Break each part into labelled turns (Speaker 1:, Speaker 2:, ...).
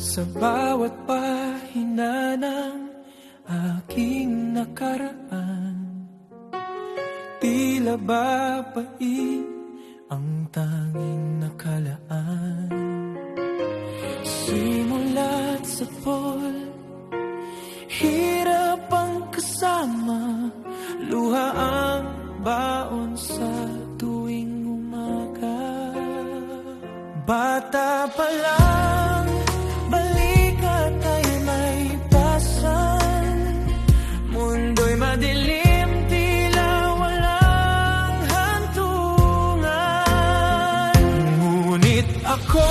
Speaker 1: Sa bawat pahina ng aking nakaraan, tila ba pait ang tanging nakalaan. Simula't sa pool, hirap ang kasama, luha ang baon sa tuwing umaga. Bata pa lang, balikat ay may pasan, mundo'y madilim, tila walang hantungan. Ngunit ako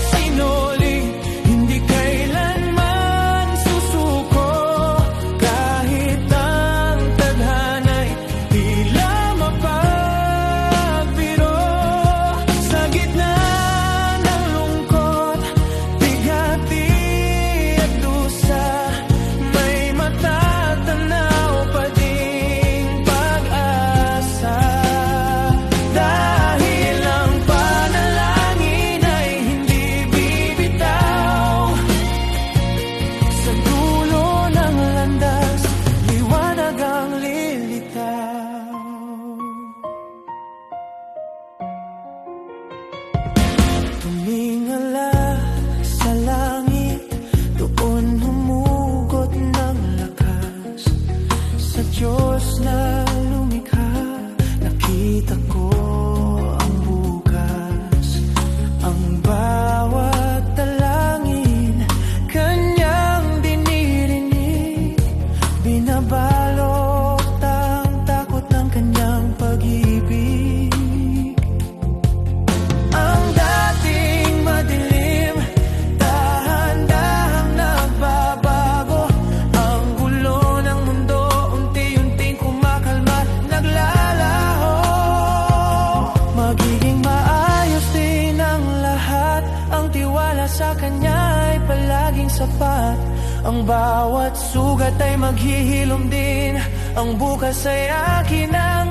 Speaker 1: sinoli, hindi kailanman susuko, kahit ang tadhana'y tila mapagbiro. Sa gitna ng lungkot, bigati at dusa, may matatanaw pa ding pag-asa. Dahil ang panalangin ay hindi bibitaw, sa dulo ng landas, liwanag ang lilitaw. Tumingala sa langit, doon humugot ng lakas. Sa Diyos na lumikha, nakita ko ang bukas. Ang bawat dalangin, kanyang dinirinig, binabalot ang takot ng kanyang pag-ibig. Ang dating madilim, dahan-dahang nagbabago. Ang gulo ng mundo, unti-unting kumakalma, naglalaho. Magiging maayos din ang lahat, ang tiwala sa kanya ay palaging sapat. Ang bawat sugat ay maghihilom din, ang bukas ay akin ang